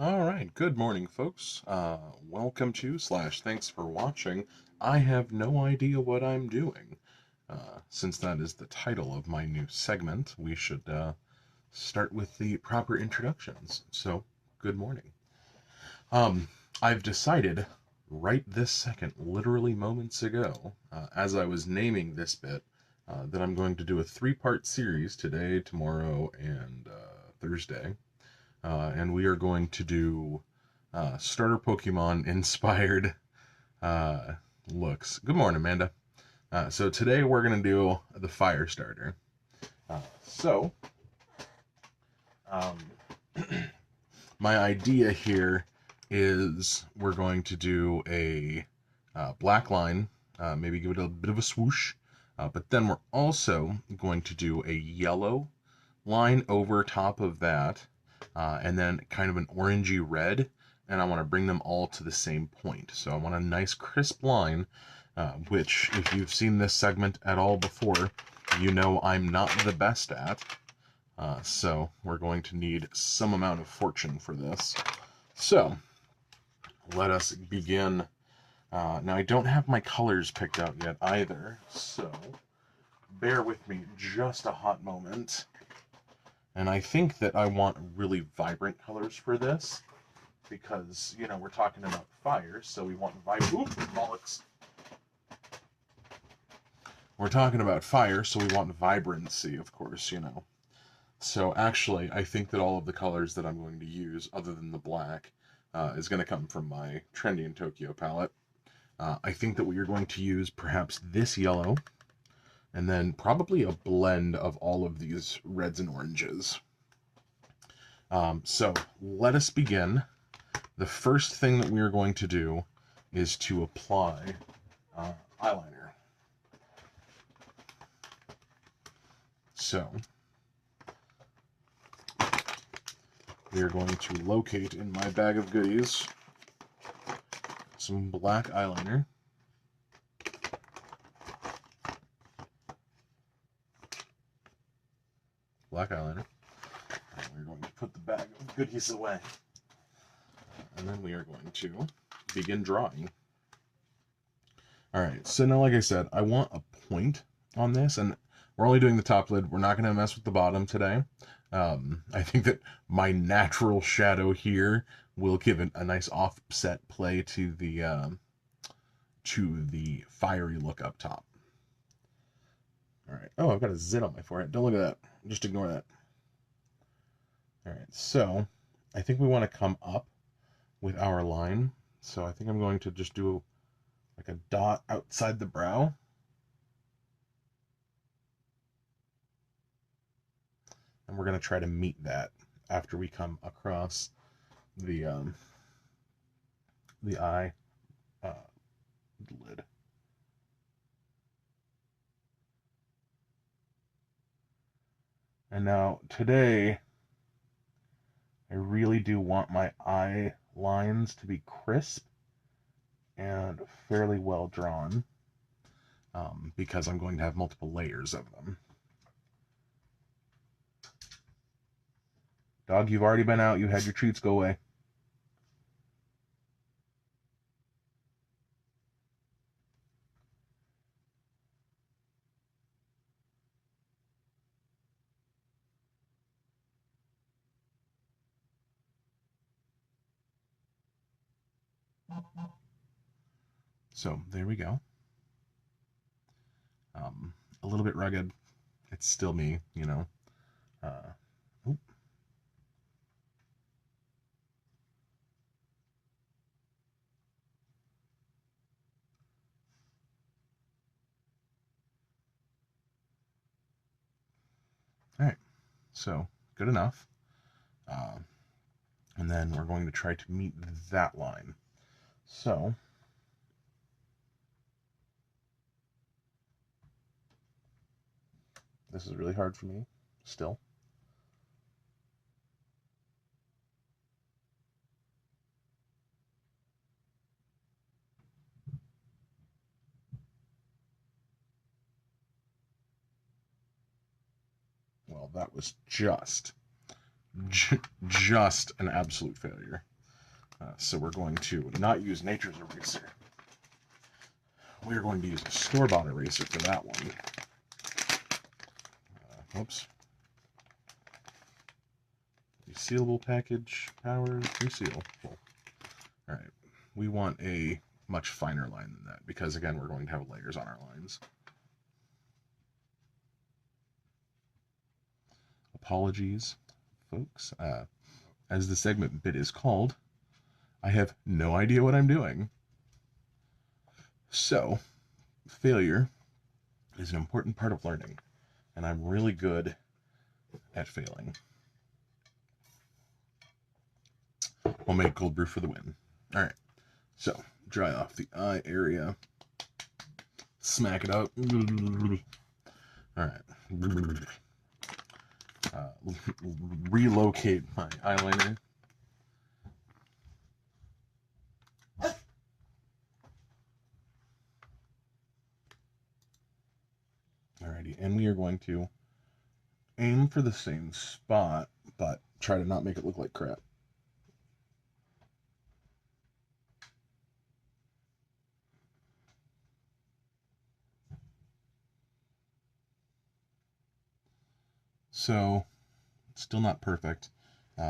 All right, good morning, folks. Welcome to slash thanks for watching. I have no idea what I'm doing. Since that is the title of my new segment, we should start with the proper introductions. So, good morning. Um, I've decided right this second, literally moments ago, as I was naming this bit, that I'm going to do a three-part series today, tomorrow, and Thursday. And we are going to do starter Pokemon inspired uh, looks. Good morning, Amanda. So today we're going to do the fire starter. So, um, my idea here is we're going to do a black line, maybe give it a bit of a swoosh, but then we're also going to do a yellow line over top of that, and then kind of an orangey red, and I want to bring them all to the same point. So I want a nice crisp line, which if you've seen this segment at all before, you know I'm not the best at. So we're going to need some amount of fortune for this. So let us begin. Now I don't have my colors picked out yet either, so bear with me just a hot moment. And I think that I want really vibrant colors for this because, you know, we're talking about fire, so we want vibrant. Bollocks. We're talking about fire, so we want vibrancy, of course, you know. So actually, I think that all of the colors that I'm going to use, other than the black, is going to come from my Trendy in Tokyo palette. I think that we are going to use perhaps this yellow, and then probably a blend of all of these reds and oranges. So let us begin. The first thing that we are going to do is to apply eyeliner. So we are going to locate in my bag of goodies some black eyeliner. Black eyeliner. And we're going to put the bag of goodies away. And then we are going to begin drawing. Alright, so now like I said, I want a point on this, and we're only doing the top lid. We're not going to mess with the bottom today. I think that my natural shadow here will give a nice offset play to the fiery look up top. All right. Oh, I've got a zit on my forehead. Don't look at that. Just ignore that. All right. So I think we want to come up with our line. So I think I'm going to just do like a dot outside the brow. And we're going to try to meet that after we come across the eye lid. And now today, I really do want my eye lines to be crisp and fairly well drawn, because I'm going to have multiple layers of them. Dog, you've already been out. You had your treats. Go away. So there we go. A little bit rugged. It's still me, you know. Oop. All right, so good enough. And then we're going to try to meet that line. So this is really hard for me still. Well, that was just an absolute failure. So we're going to not use Nature's Eraser. We're going to use a store-bought eraser for that one. Oops. Resealable package, power, reseal. Cool. All right. We want a much finer line than that because, again, we're going to have layers on our lines. Apologies, folks. As the segment bit is called, I have no idea what I'm doing. So, failure is an important part of learning, and I'm really good at failing. Homemade cold brew for the win. All right, so dry off the eye area, smack it out. All right, relocate my eyeliner. Alrighty, and we are going to aim for the same spot, but try to not make it look like crap. So, still not perfect.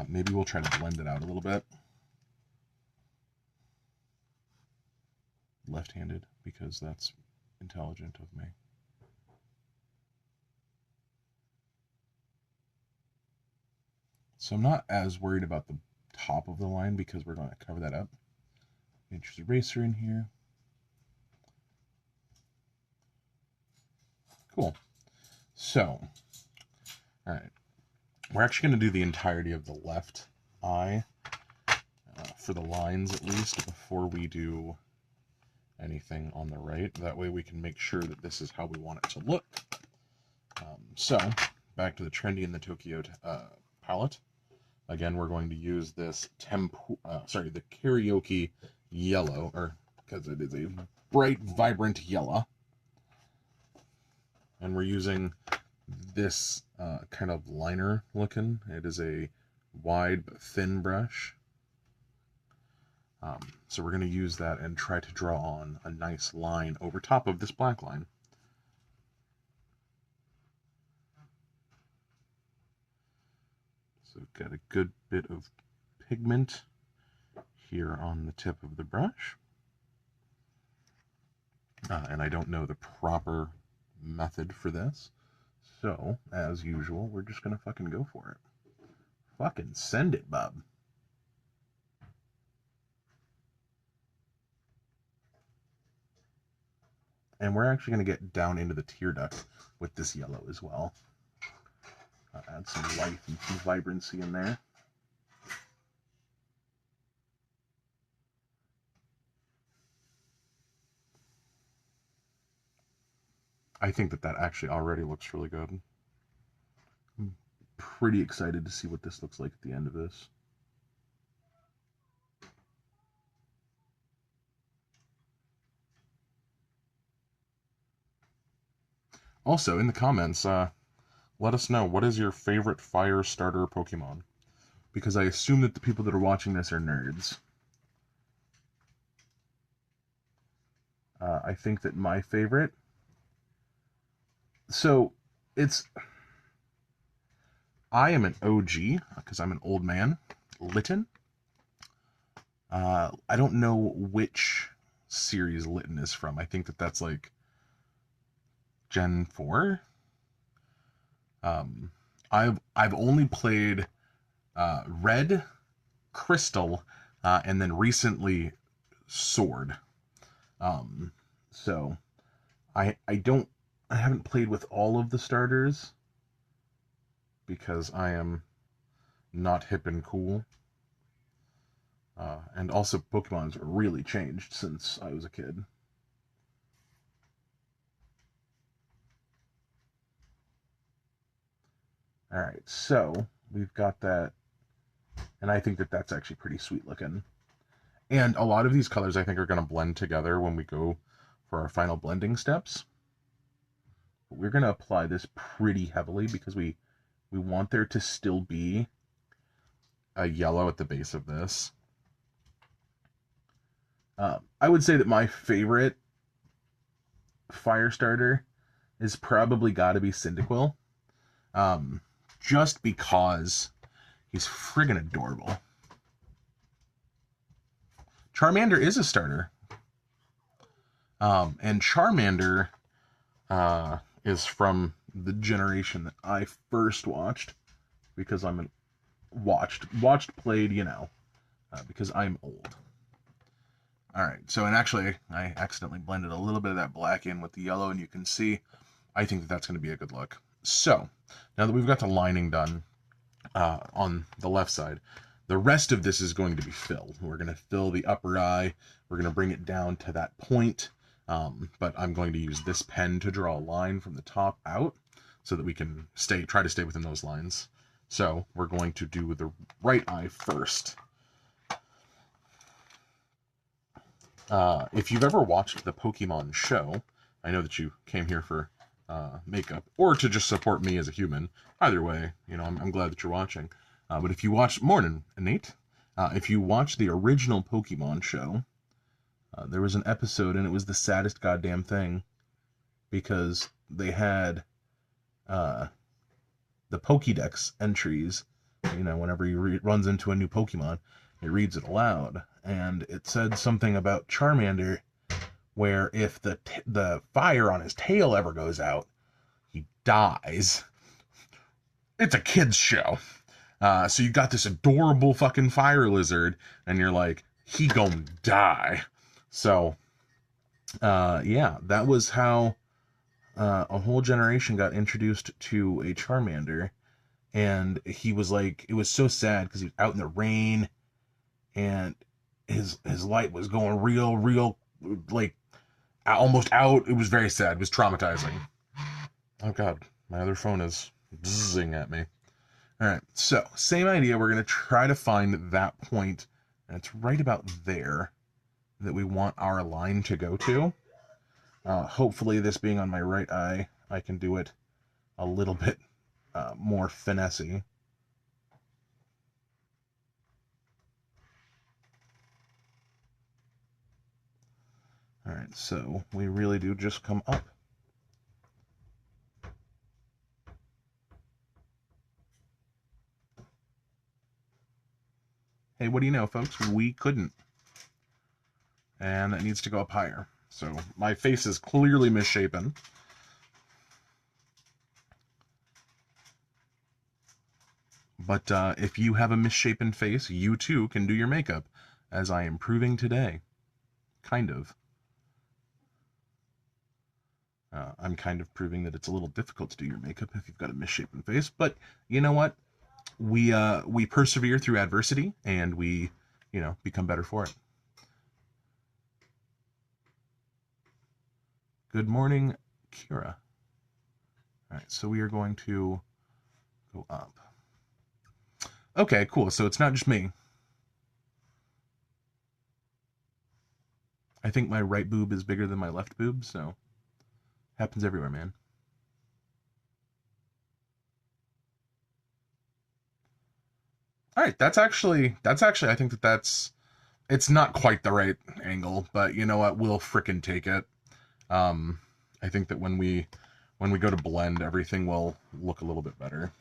Maybe we'll try to blend it out a little bit. Left-handed, because that's intelligent of me. So I'm not as worried about the top of the line because we're going to cover that up. Nature's Eraser in here. Cool. So, all right. We're actually going to do the entirety of the left eye, for the lines at least, before we do anything on the right. That way we can make sure that this is how we want it to look. So, back to the Trendy and the Tokyo palette. Again, we're going to use this the Karaoke Yellow, or because it is a bright, vibrant yellow. And we're using this kind of liner looking. It is a wide but thin brush. So we're going to use that and try to draw on a nice line over top of this black line. So we've got a good bit of pigment here on the tip of the brush. And I don't know the proper method for this. So, as usual, we're just going to fucking go for it. Fucking send it, bub. And we're actually going to get down into the tear duct with this yellow as well. Add some life and some vibrancy in there. I think that actually already looks really good. I'm pretty excited to see what this looks like at the end of this. Also, in the comments, let us know, what is your favorite fire starter Pokemon? Because I assume that the people that are watching this are nerds. I think that my favorite... So, I am an OG, because I'm an old man. Litten. I don't know which series Litten is from. I think that's like Gen 4. I've only played Red, Crystal, and then recently Sword. So I haven't played with all of the starters because I am not hip and cool. And also Pokemon's really changed since I was a kid. Alright, so we've got that, and I think that's actually pretty sweet looking. And a lot of these colors I think are going to blend together when we go for our final blending steps. But we're going to apply this pretty heavily because we want there to still be a yellow at the base of this. I would say that my favorite fire starter is probably got to be Cyndaquil, um, just because he's friggin' adorable. Charmander is a starter, and Charmander is from the generation that I first watched, because I'm an watched played, because I'm old. All right, so, and actually I accidentally blended a little bit of that black in with the yellow, and you can see I think that that's going to be a good look. So now that we've got the lining done on the left side, the rest of this is going to be fill. We're going to fill the upper eye. We're going to bring it down to that point, but I'm going to use this pen to draw a line from the top out so that we can try to stay within those lines. So we're going to do the right eye first. If you've ever watched the Pokemon show, I know that you came here for makeup or to just support me as a human. Either way, I'm glad that you're watching. But if you watch, morning, Nate, if you watch the original Pokemon show, there was an episode, and it was the saddest goddamn thing, because they had the Pokédex entries. Whenever he runs into a new Pokemon, it reads it aloud, and it said something about Charmander, where if the fire on his tail ever goes out, he dies. It's a kid's show. So you got this adorable fucking fire lizard, and you're like, he gonna die. So, yeah, that was how a whole generation got introduced to a Charmander. And he was like, it was so sad because he was out in the rain, and his light was going real, like, almost out. It was very sad. It was traumatizing. Oh god, my other phone is buzzing at me. All right, so same idea. We're going to try to find that point, and it's right about there that we want our line to go to. Hopefully, this being on my right eye, I can do it a little bit more finessey. All right, so we really do just come up. Hey, what do you know, folks? We couldn't. And it needs to go up higher. So my face is clearly misshapen. But if you have a misshapen face, you too can do your makeup, as I am proving today. Kind of. I'm kind of proving that it's a little difficult to do your makeup if you've got a misshapen face. But you know what? We persevere through adversity, and we, become better for it. Good morning, Kira. All right, so we are going to go up. Okay, cool. So it's not just me. I think my right boob is bigger than my left boob, so happens everywhere, man. All right, that's actually I think it's not quite the right angle, but you know what? We'll frickin' take it. I think that when we go to blend, everything will look a little bit better.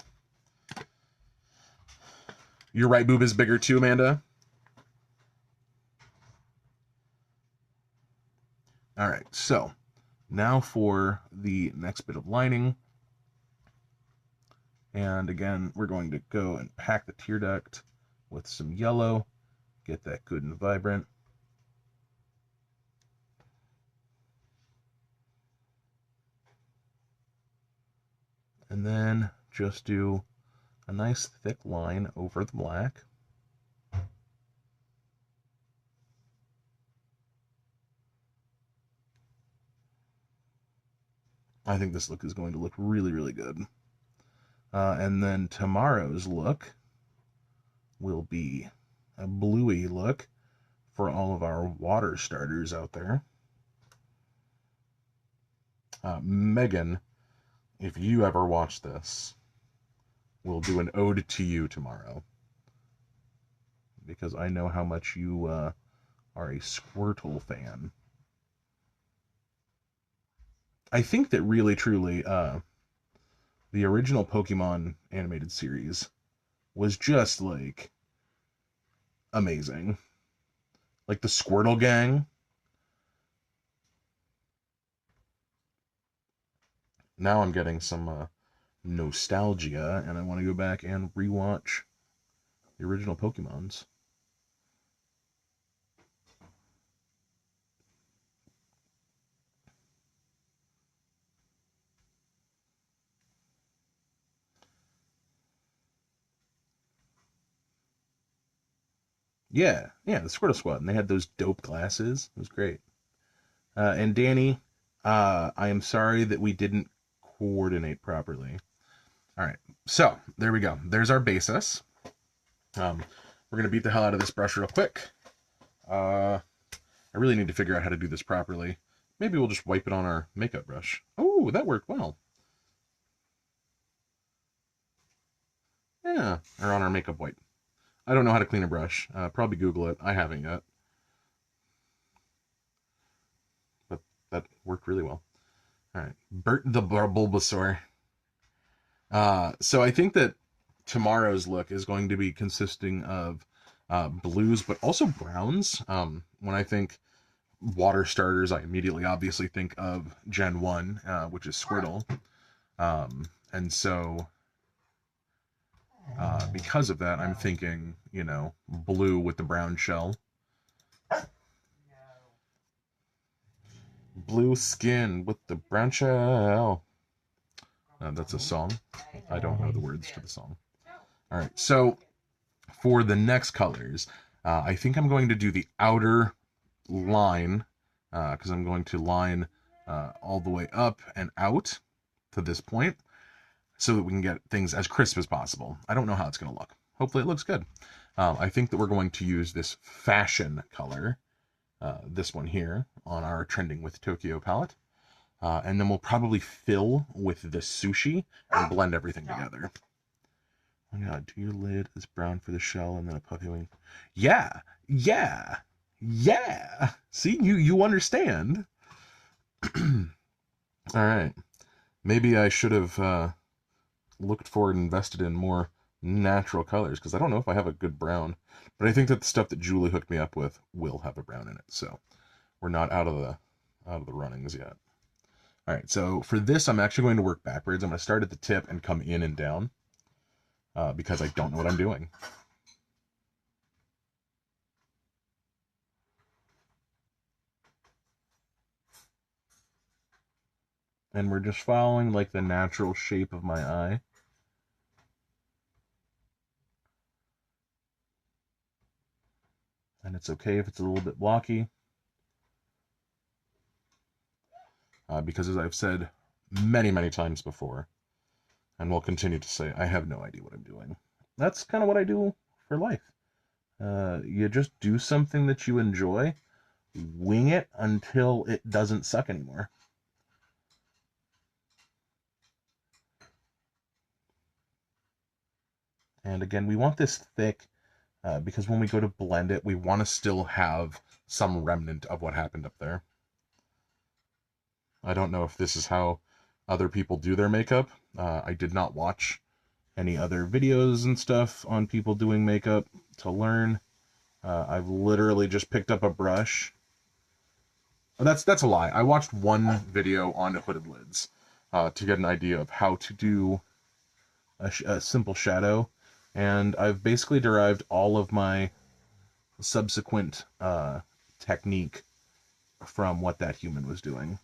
Your right boob is bigger too, Amanda? All right, so now for the next bit of lining. And again, we're going to go and pack the tear duct with some yellow, get that good and vibrant. And then just do a nice thick line over the black. I think this look is going to look really, really good. And then tomorrow's look will be a bluey look for all of our water starters out there. Megan, if you ever watch this, we'll do an ode to you tomorrow, because I know how much you are a Squirtle fan. I think that really, truly, the original Pokemon animated series was just like amazing. Like the Squirtle gang. Now I'm getting some nostalgia, and I want to go back and rewatch the original Pokemons. Yeah, yeah, the Squirtle Squad, and they had those dope glasses. It was great. And Danny, I am sorry that we didn't coordinate properly. All right, so there we go. There's our basis. We're gonna beat the hell out of this brush real quick. I really need to figure out how to do this properly. Maybe we'll just wipe it on our makeup brush. Oh, that worked well. Yeah, or on our makeup wipe. I don't know how to clean a brush. Probably Google it. I haven't yet. But that worked really well. All right, Bert the Bulbasaur. So I think that tomorrow's look is going to be consisting of blues, but also browns. When I think water starters, I immediately obviously think of Gen 1, which is Squirtle. And so because of that, I'm thinking, blue with the brown shell. Blue skin with the brown shell. That's a song. I don't know the words to the song. All right, so for the next colors, I think I'm going to do the outer line because I'm going to line all the way up and out to this point so that we can get things as crisp as possible. I don't know how it's going to look. Hopefully it looks good. I think that we're going to use this fashion color, this one here, on our Trending with Tokyo palette. And then we'll probably fill with the sushi and blend everything together. Oh my god, do your lid is brown for the shell and then a puffy wing. Yeah, yeah, yeah. See, you understand. All right. Maybe I should have looked for and invested in more natural colors because I don't know if I have a good brown, but I think that the stuff that Julie hooked me up with will have a brown in it. So we're not out of the runnings yet. All right, so for this, I'm actually going to work backwards. I'm going to start at the tip and come in and down because I don't know what I'm doing. And we're just following like the natural shape of my eye. And it's okay if it's a little bit blocky. Because as I've said many, many times before, and will continue to say, I have no idea what I'm doing. That's kind of what I do for life. You just do something that you enjoy, wing it until it doesn't suck anymore. And again, we want this thick because when we go to blend it, we want to still have some remnant of what happened up there. I don't know if this is how other people do their makeup. I did not watch any other videos and stuff on people doing makeup to learn. I've literally just picked up a brush. That's a lie. I watched one video on hooded lids to get an idea of how to do a simple shadow, and I've basically derived all of my subsequent technique from what that human was doing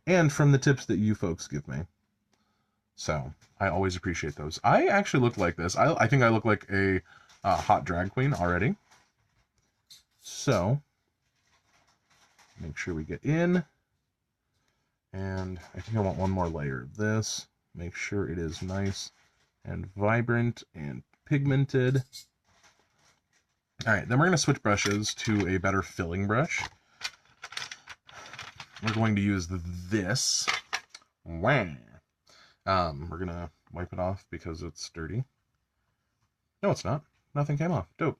and from the tips that you folks give me. So I always appreciate those. I actually look like this. I think I look like a hot drag queen already. So make sure we get in. And I think I want one more layer of this. Make sure it is nice and vibrant and pigmented. All right, then we're going to switch brushes to a better filling brush. We're going to use this. We're going to wipe it off because it's dirty. No, it's not. Nothing came off. Dope.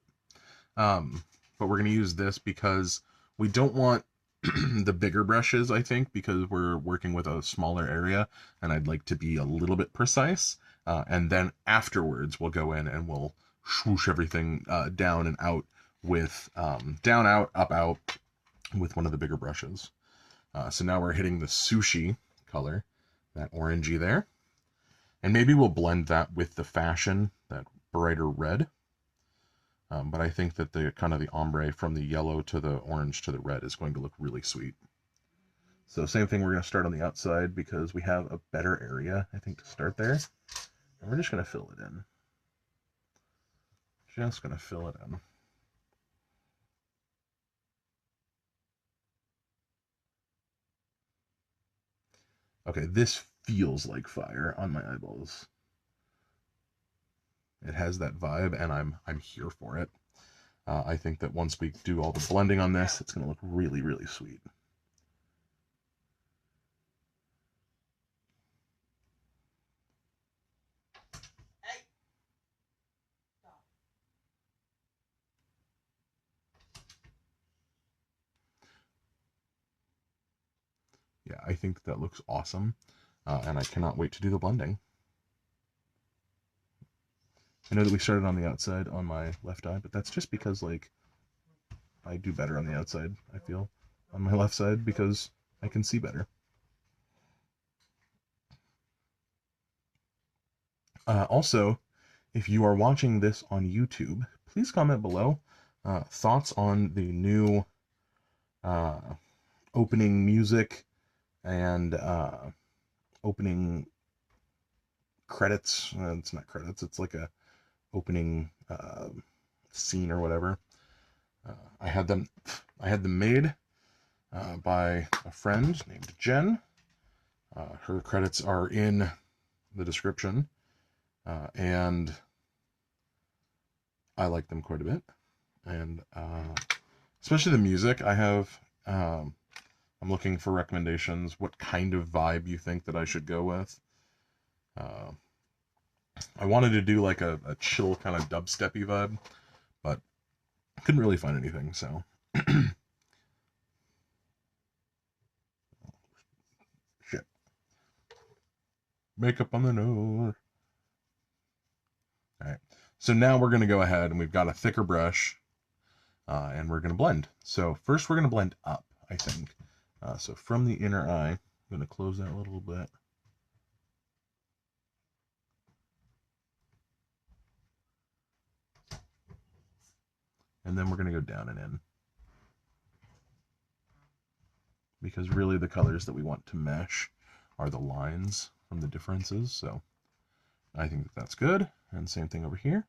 But but we're going to use this because we don't want the bigger brushes, I think, because we're working with a smaller area and I'd like to be a little bit precise. And then afterwards, we'll go in and we'll swoosh everything down and out with down, out, up, out with one of the bigger brushes. So now we're hitting the sushi color, that orangey there. And maybe we'll blend that with the fashion, that brighter red. But I think that the kind of the ombre from the yellow to the orange to the red is going to look really sweet. So same thing, we're going to start on the outside because we have a better area, I think, to start there. And we're just going to fill it in. Just going to fill it in. Okay, this feels like fire on my eyeballs. It has that vibe, and I'm here for it. I think that once we do all the blending on this, it's going to look really, really sweet. Yeah, I think that looks awesome, and I cannot wait to do the blending. I know that we started on the outside on my left eye, but that's just because, like, I do better on the outside, I feel, on my left side, because I can see better. Also, if you are watching this on YouTube, please comment below thoughts on the new opening music and opening credits. It's not credits, it's like a opening scene or whatever. I had them made by a friend named Jen. Her credits are in the description, and I like them quite a bit. And especially the music, I'm looking for recommendations. What kind of vibe you think that I should go with? I wanted to do like a chill kind of dubsteppy vibe, but couldn't really find anything, so. Shit. Makeup on the nose. All right. So now we're going to go ahead and we've got a thicker brush, and we're going to blend. So first we're going to blend up, I think. So from the inner eye, I'm going to close that a little bit. And then we're going to go down and in. Because really the colors that we want to mesh are the lines from the differences. So I think that that's good. And same thing over here.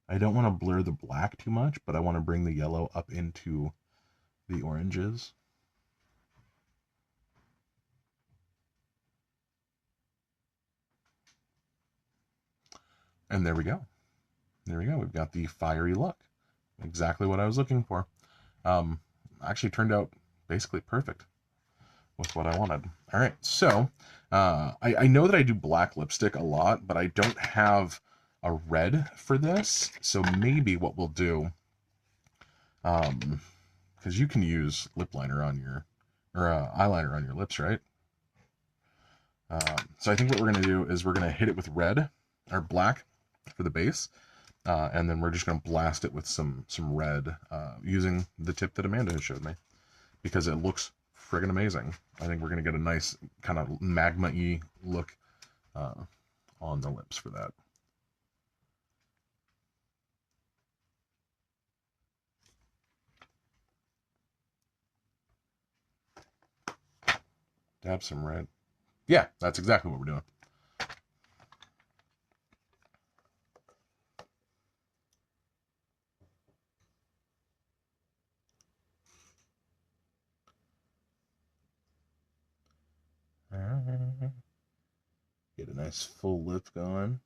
I don't want to blur the black too much, but I want to bring the yellow up into the oranges. And there we go. There we go. We've got the fiery look. Exactly what I was looking for. Actually turned out basically perfect with what I wanted. All right, so I know that I do black lipstick a lot, but I don't have a red for this. So maybe what we'll do, because you can use lip liner on your, or eyeliner on your lips, right? So I think what we're going to do is we're going to hit it with red, or black for the base, and then we're just going to blast it with some red using the tip that Amanda has showed me, because it looks friggin' amazing. I think we're going to get a nice kind of magma-y look on the lips for that. Dab some red. Yeah, that's exactly what we're doing. Get a nice full lip going.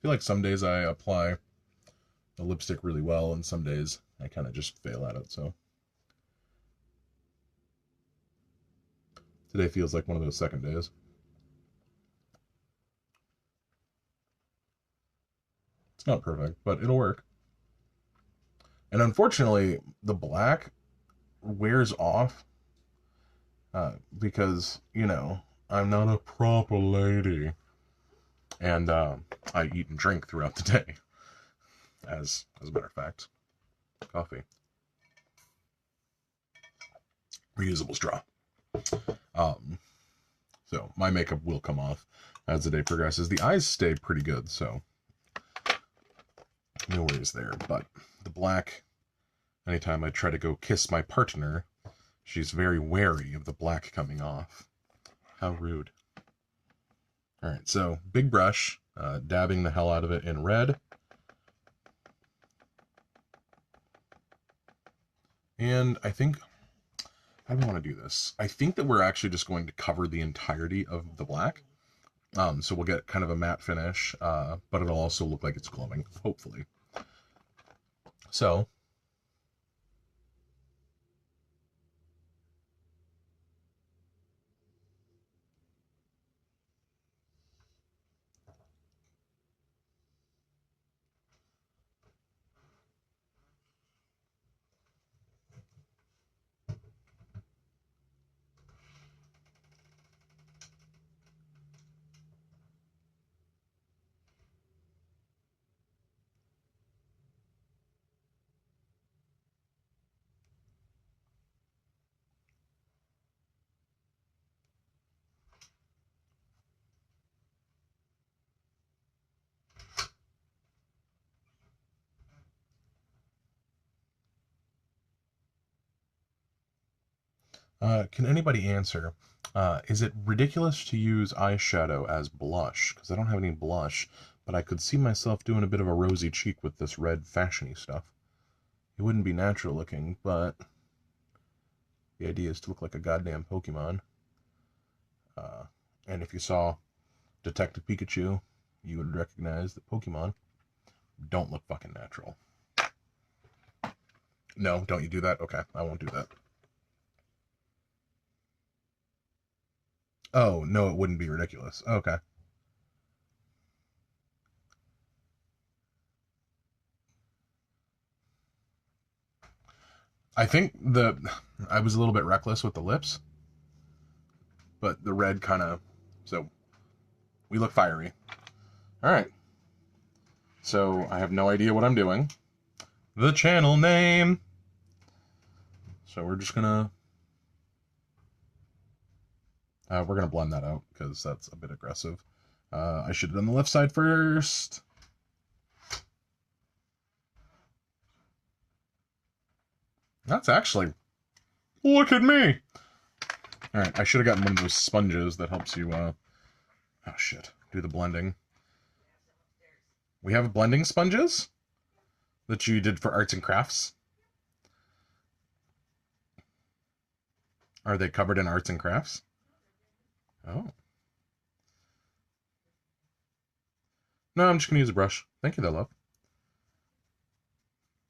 feel like some days I apply the lipstick really well, and some days I kind of just fail at it. So today feels like one of those second days. It's not perfect, but it'll work. And unfortunately, the black wears off because, I'm not a proper lady. And I eat and drink throughout the day. As a matter of fact, coffee. Reusable straw. So my makeup will come off as the day progresses. The eyes stay pretty good, so no worries there. But the black, anytime I try to go kiss my partner, she's very wary of the black coming off. How rude. All right, so big brush, dabbing the hell out of it in red. And I think, how do I want to do this? I think that we're actually just going to cover the entirety of the black. So we'll get kind of a matte finish, but it'll also look like it's glowing, hopefully. So can anybody answer? Is it ridiculous to use eyeshadow as blush? Because I don't have any blush, but I could see myself doing a bit of a rosy cheek with this red fashiony stuff. It wouldn't be natural looking, but the idea is to look like a goddamn Pokemon. And if you saw Detective Pikachu, you would recognize that Pokemon don't look fucking natural. No, don't you do that? Okay, I won't do that. Oh, no, it wouldn't be ridiculous. Okay. I think I was a little bit reckless with the lips, but the red kind of, so we look fiery. All right. So I have no idea what I'm doing. The channel name. So we're just gonna we're gonna blend that out because that's a bit aggressive. I should have done the left side first. That's actually, look at me. All right, I should have gotten one of those sponges that helps you. Oh shit, do the blending. We have blending sponges that you did for arts and crafts. Are they covered in arts and crafts? Oh. No, I'm just gonna use a brush. Thank you, though, love.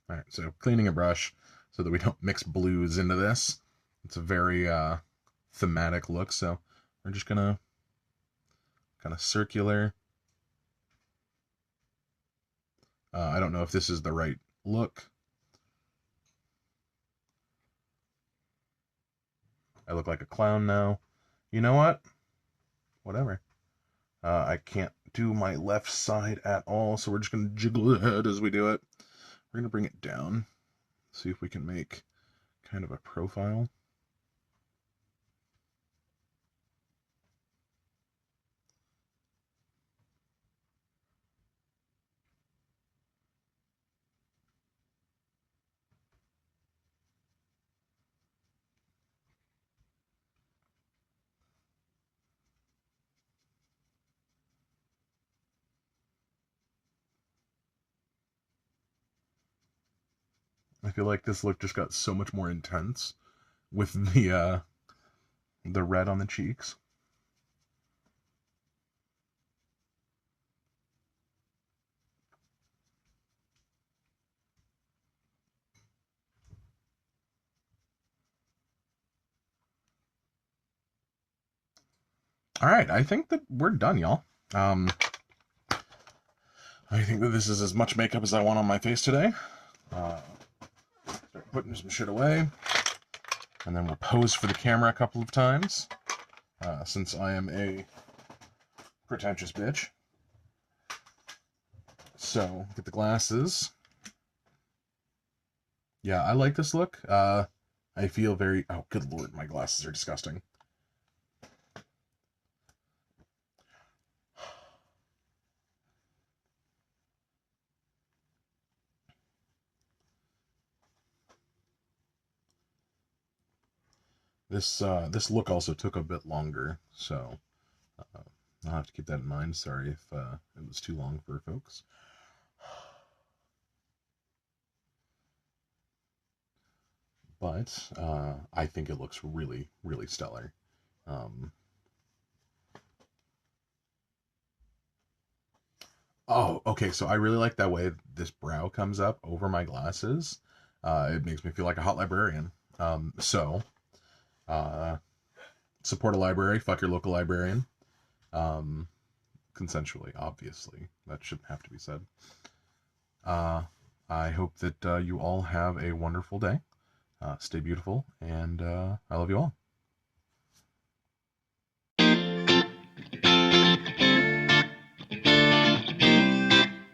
All right, so cleaning a brush so that we don't mix blues into this. It's a very thematic look, so we're just gonna kind of circular. I don't know if this is the right look. I look like a clown now. You know what? Whatever. I can't do my left side at all, so we're just going to jiggle the head as we do it. We're going to bring it down, see if we can make kind of a profile. I feel like this look just got so much more intense with the red on the cheeks. All right, I think that we're done, y'all. I think that this is as much makeup as I want on my face today. Start putting some shit away, and then we'll pose for the camera a couple of times, since I am a pretentious bitch. So, get the glasses. Yeah, I like this look. I feel very... Oh, good lord, my glasses are disgusting. This look also took a bit longer, so I'll have to keep that in mind. Sorry if it was too long for folks. But I think it looks really, really stellar. Um, oh, okay. So I really like that way this brow comes up over my glasses. It makes me feel like a hot librarian. So uh, support a library. Fuck your local librarian. Um, consensually, obviously. That shouldn't have to be said. Uh, I hope that you all have a wonderful day. Stay beautiful, and I love you all.